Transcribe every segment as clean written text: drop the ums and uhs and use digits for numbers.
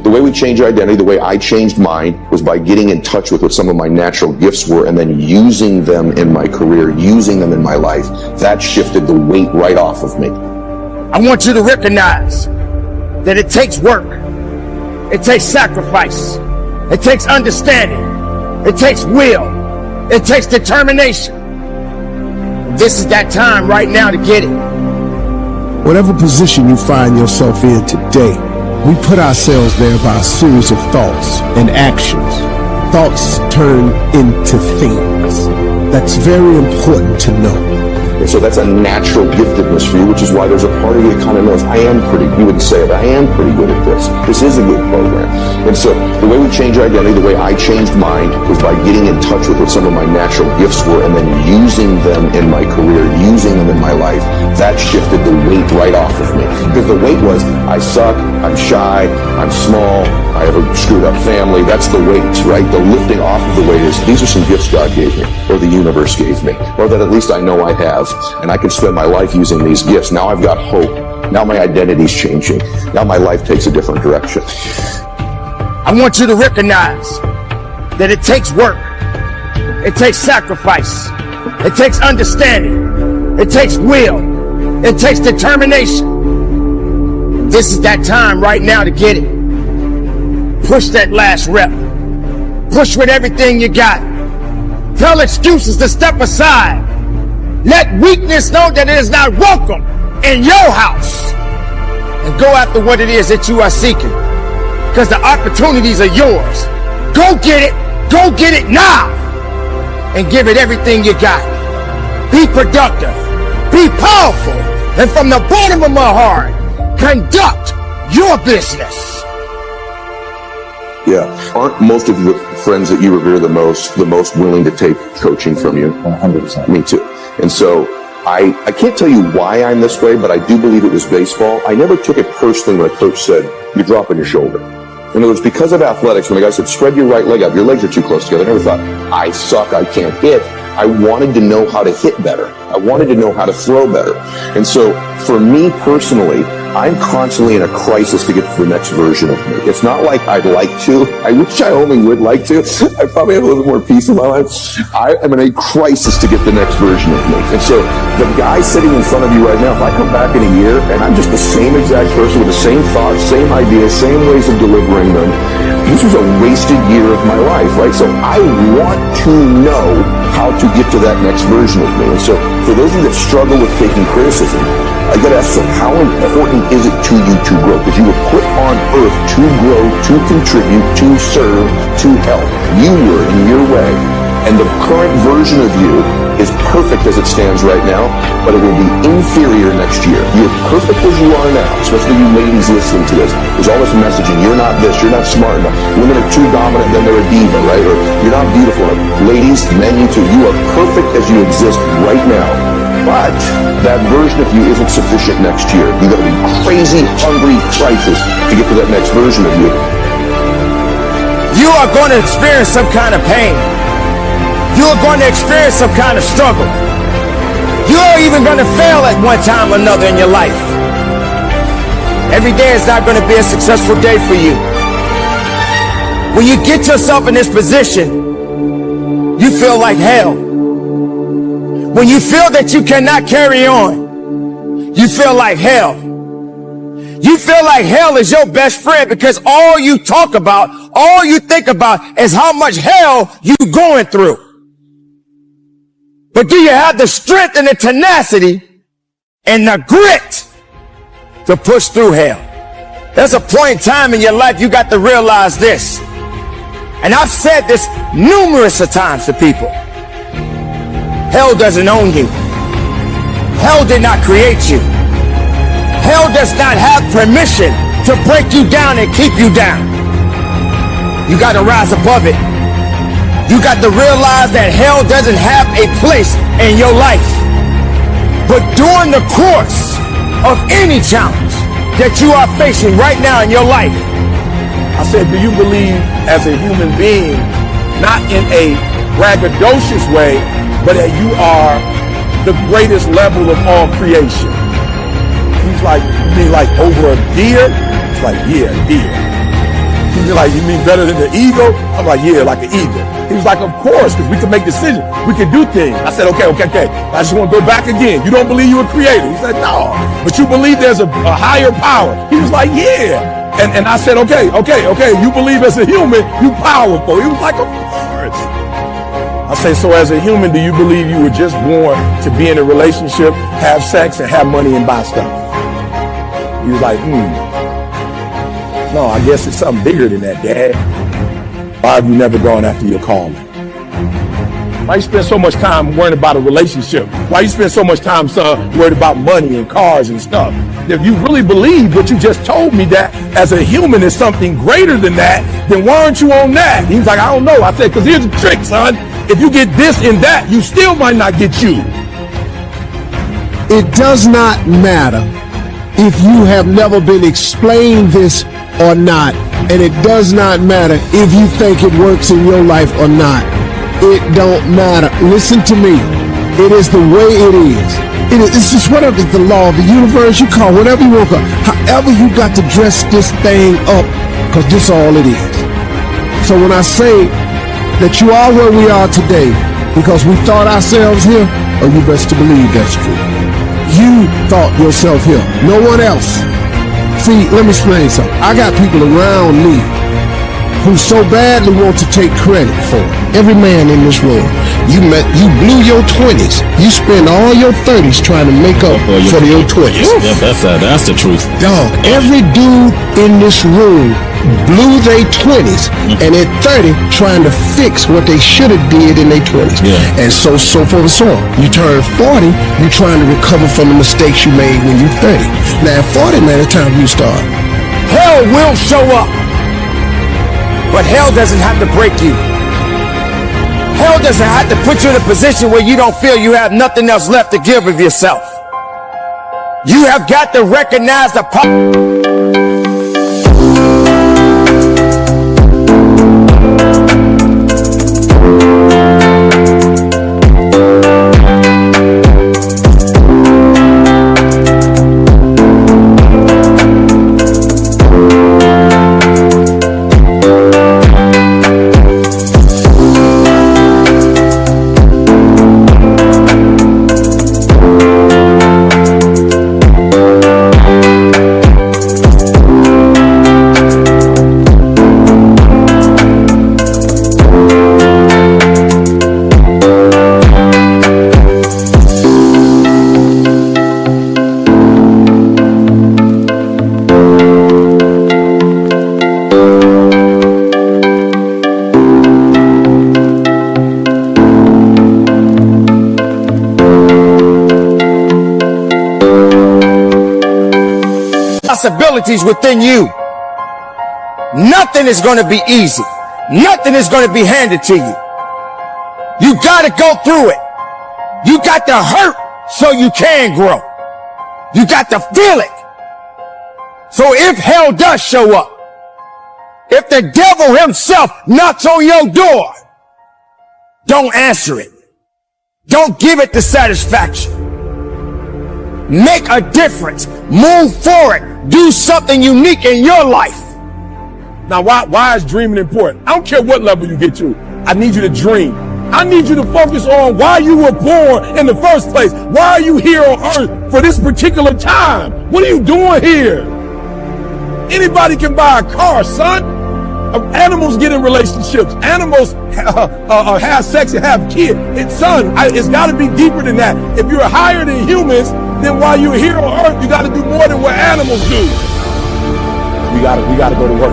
the way we change identity, the way I changed mine, was by getting in touch with what some of my natural gifts were and then using them in my career, using them in my life. That shifted the weight right off of me. I want you to recognize that it takes work. It takes sacrifice. It takes understanding. It takes will. It takes determination. This is that time right now to get it. Whatever position you find yourself in today, we put ourselves there by a series of thoughts and actions. Thoughts turn into things. That's very important to know. And so that's a natural giftedness for you, which is why there's a part of you that kind of knows, you wouldn't say it, I am pretty good at this. This is a good program. And so the way we change identity, the way I changed mine, was by getting in touch with what some of my natural gifts were and then using them in my career, using them in my life. That shifted the weight right off of me. Because the weight was, I suck, I'm shy, I'm small, I have a screwed up family. That's the weight, right? The lifting off of the weight is, these are some gifts God gave me, or the universe gave me, or that at least I know I have. And I can spend my life using these gifts. Now I've got hope. Now my identity's changing. Now my life takes a different direction. I want you to recognize that it takes work. It takes sacrifice. It takes understanding. It takes will. It takes determination. This is that time right now to get it. Push that last rep. Push with everything you got. Tell excuses to step aside. Let weakness know that it is not welcome in your house. And go after what it is that you are seeking. Because the opportunities are yours. Go get it. Go get it now. And give it everything you got. Be productive. Be powerful. And from the bottom of my heart, conduct your business. Yeah. Aren't most of the friends that you revere the most willing to take coaching from you? 100%. Me too. And so I can't tell you why I'm this way, but I do believe it was baseball. I never took it personally when a coach said, you're dropping your shoulder. In other words, because of athletics, when the guy said, spread your right leg out, your legs are too close together, I never thought, I suck, I can't hit. I wanted to know how to hit better. I wanted to know how to throw better. And so for me personally, I'm constantly in a crisis to get to the next version of me. It's not like I'd like to. I wish I only would like to. I probably have a little more peace in my life. I am in a crisis to get the next version of me. And so the guy sitting in front of you right now, if I come back in a year and I'm just the same exact person with the same thoughts, same ideas, same ways of delivering them, this was a wasted year of my life, right? So I want to know how to get to that next version of me. And so for those of you that struggle with taking criticism, I got to ask them, how important is it to you to grow? Because you were put on earth to grow, to contribute, to serve, to help. You were in your way. And the current version of you is perfect as it stands right now, but it will be inferior next year. You're perfect as you are now, especially you ladies listening to this. There's all this messaging, you're not this, you're not smart enough. Women are too dominant, then they're a diva, right? Or you're not beautiful enough. Ladies, men, you too, you are perfect as you exist right now. But that version of you isn't sufficient next year. You got to be crazy, hungry, crisis to get to that next version of you. You are going to experience some kind of pain. You are going to experience some kind of struggle. You are even going to fail at one time or another in your life. Every day is not going to be a successful day for you. When you get yourself in this position, you feel like hell. When you feel that you cannot carry on, you feel like hell. You feel like hell is your best friend because all you talk about, all you think about is how much hell you're going through. But do you have the strength and the tenacity and the grit to push through hell? There's a point in time in your life you got to realize this. And I've said this numerous of times to people. Hell doesn't own you. Hell did not create you. Hell does not have permission to break you down and keep you down. You got to rise above it. You got to realize that hell doesn't have a place in your life. But during the course of any challenge that you are facing right now in your life, I said, do you believe as a human being, not in a braggadocious way, but that you are the greatest level of all creation? He's like, you mean like over a deer? It's like, yeah, deer. He's like, you mean better than the eagle? I'm like, yeah, like an eagle. He was like, of course, because we can make decisions. We can do things. I said, okay. I just want to go back again. You don't believe you're a creator? He said, no. But you believe there's a higher power? He was like, yeah. And I said, okay. You believe as a human, you powerful. He was like, of course. I say, so as a human, do you believe you were just born to be in a relationship, have sex, and have money and buy stuff? He was like, no, I guess it's something bigger than that, Dad. Why have you never gone after your calling? Why you spend so much time worrying about a relationship? Why you spend so much time, son, worried about money and cars and stuff? If you really believe what you just told me, that as a human is something greater than that, then why aren't you on that? He's like, I don't know. I said, because here's the trick, son. If you get this and that, you still might not get you. It does not matter if you have never been explained this or not, and it does not matter if you think it works in your life or not. It don't matter. Listen to me. It is the way it is. It's just whatever the law of the universe you call, whatever you want to call. However you got to dress this thing up, because this all it is. So when I say that you are where we are today because we thought ourselves here, oh, you best to believe that's true. You thought yourself here, no one else. See, let me explain something. I got people around me who so badly want to take credit for it. Every man in this room, you blew your 20s. You spend all your 30s trying to make up for your 20s. Yeah, that's the truth. Dog, every dude in this room blew their 20s and at 30 trying to fix what they should have did in their 20s. Yeah. And so forth and so on. You turn 40, you're trying to recover from the mistakes you made when you're 30. Now at 40, man, it's time you start. Hell will show up. But hell doesn't have to break you. Hell doesn't have to put you in a position where you don't feel you have nothing else left to give of yourself. You have got to recognize the power. Possibilities within you. Nothing is going to be easy. Nothing is going to be handed to you. You got to go through it. You got to hurt so you can grow. You got to feel it. So if hell does show up, if the devil himself knocks on your door, don't answer it. Don't give it the satisfaction. Make a difference. Move forward. Do something unique in your life. Now, why is dreaming important? I don't care what level you get to. I need you to dream. I need you to focus on why you were born in the first place. Why are you here on earth for this particular time? What are you doing here? Anybody can buy a car, son. Animals get in relationships. Animals have sex and have kids. It's got to be deeper than that. If you're higher than humans, then while you're here on earth, you got to do more than what animals do. We got to go to work.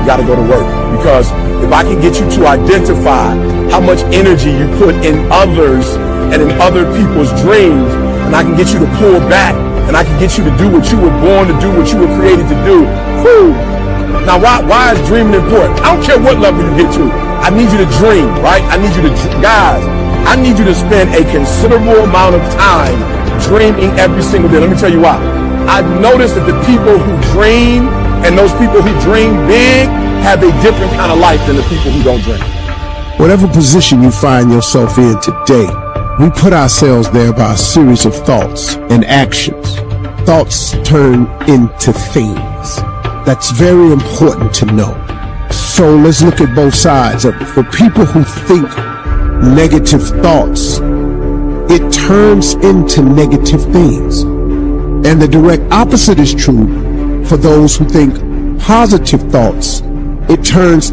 You got to go to work, because if I can get you to identify how much energy you put in others and in other people's dreams, and I can get you to pull back, and I can get you to do what you were born to do, what you were created to do. Whew. Now, why is dreaming important? I don't care what level you get to. I need you to dream, right? I need you to, guys, I need you to spend a considerable amount of time dreaming every single day. Let me tell you why. I've noticed that the people who dream and those people who dream big have a different kind of life than the people who don't dream. Whatever position you find yourself in today, we put ourselves there by a series of thoughts and actions. Thoughts turn into things. That's very important to know. So let's look at both sides of it. For people who think negative thoughts, it turns into negative things. And the direct opposite is true for those who think positive thoughts. It turns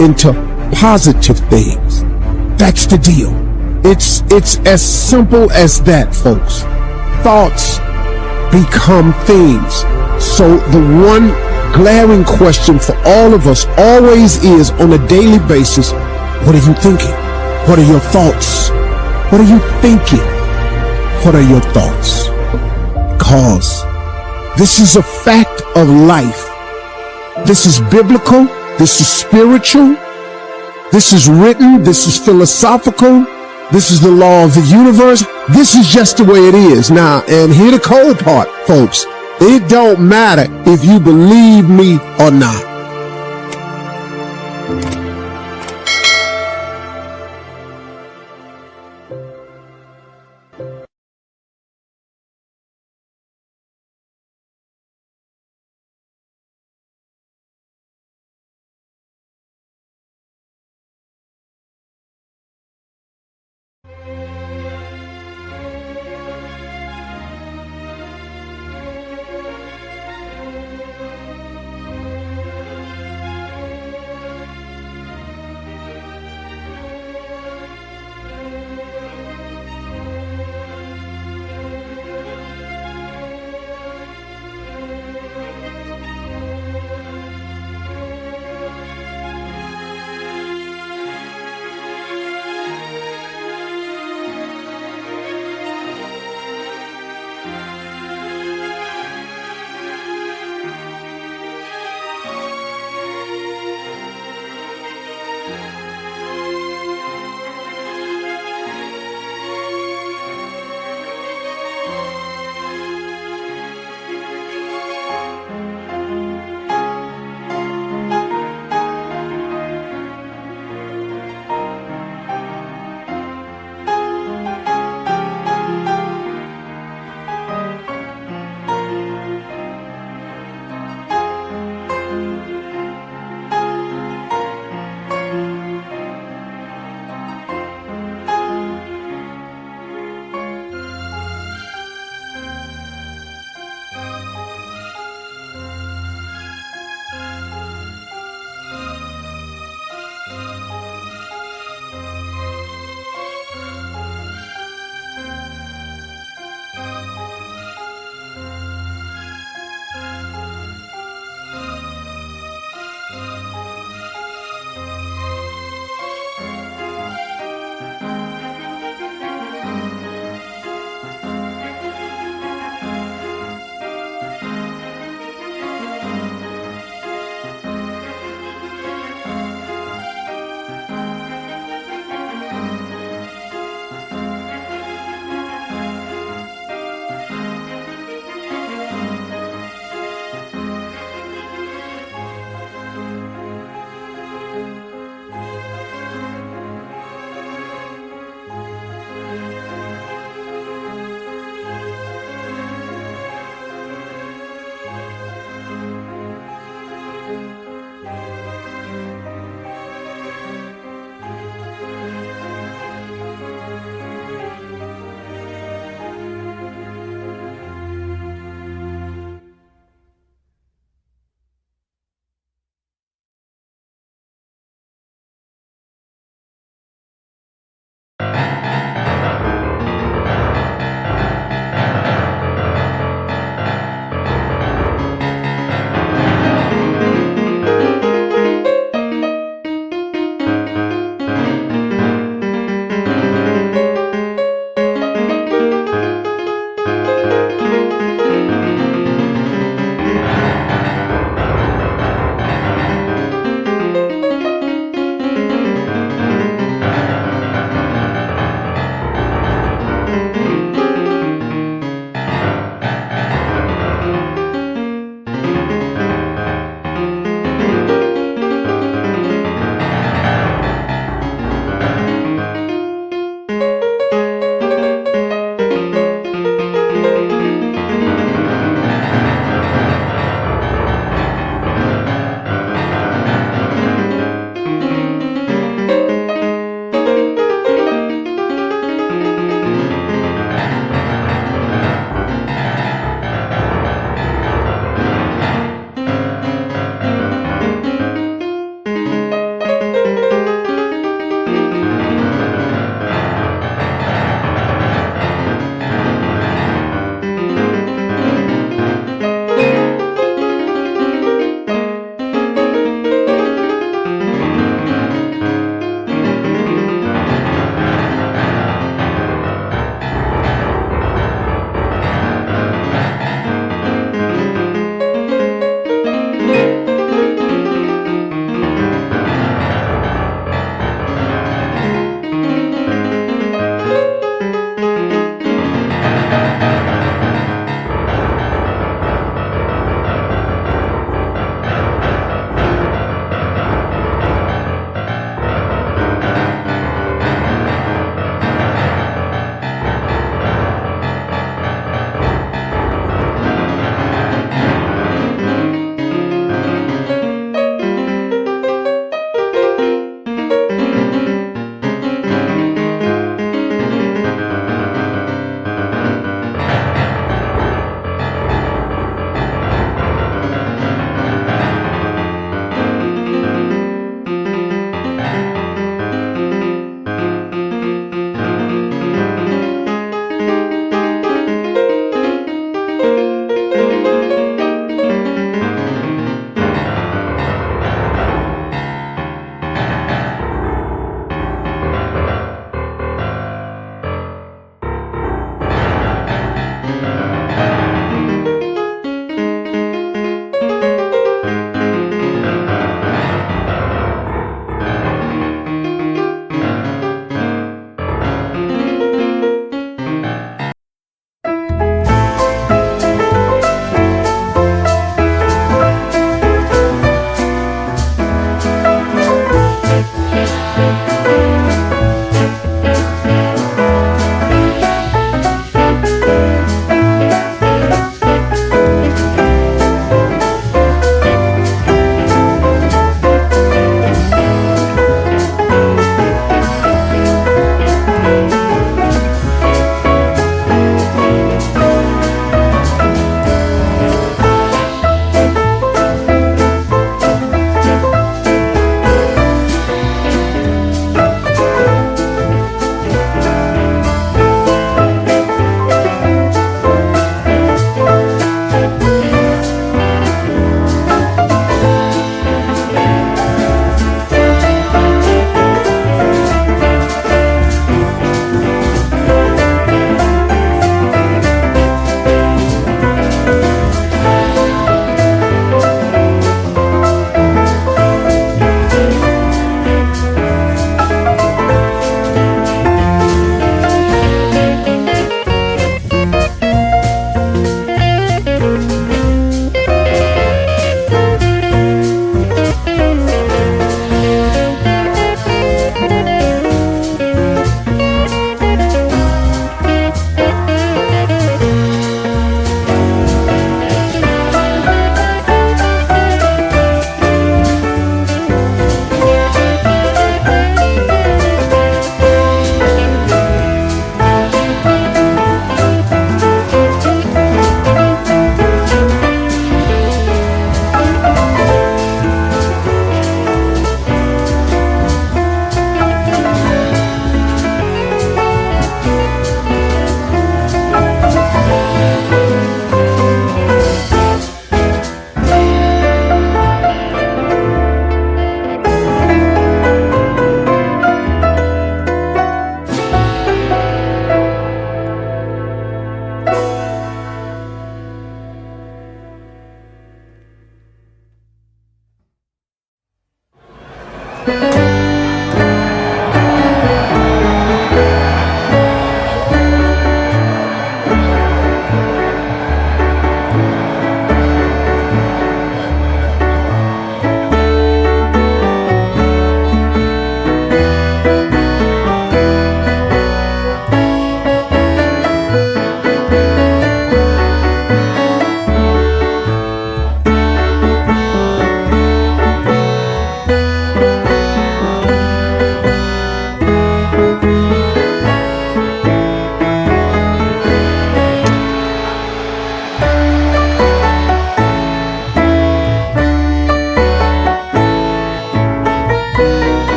into positive things. That's the deal. It's as simple as that, folks. Thoughts become things. So the one glaring question for all of us always is, on a daily basis, what are you thinking? What are your thoughts? What are you thinking? What are your thoughts? Because this is a fact of life. This is biblical. This is spiritual. This is written. This is philosophical. This is the law of the universe. This is just the way it is. Now, and here the cold part, folks. It don't matter if you believe me or not.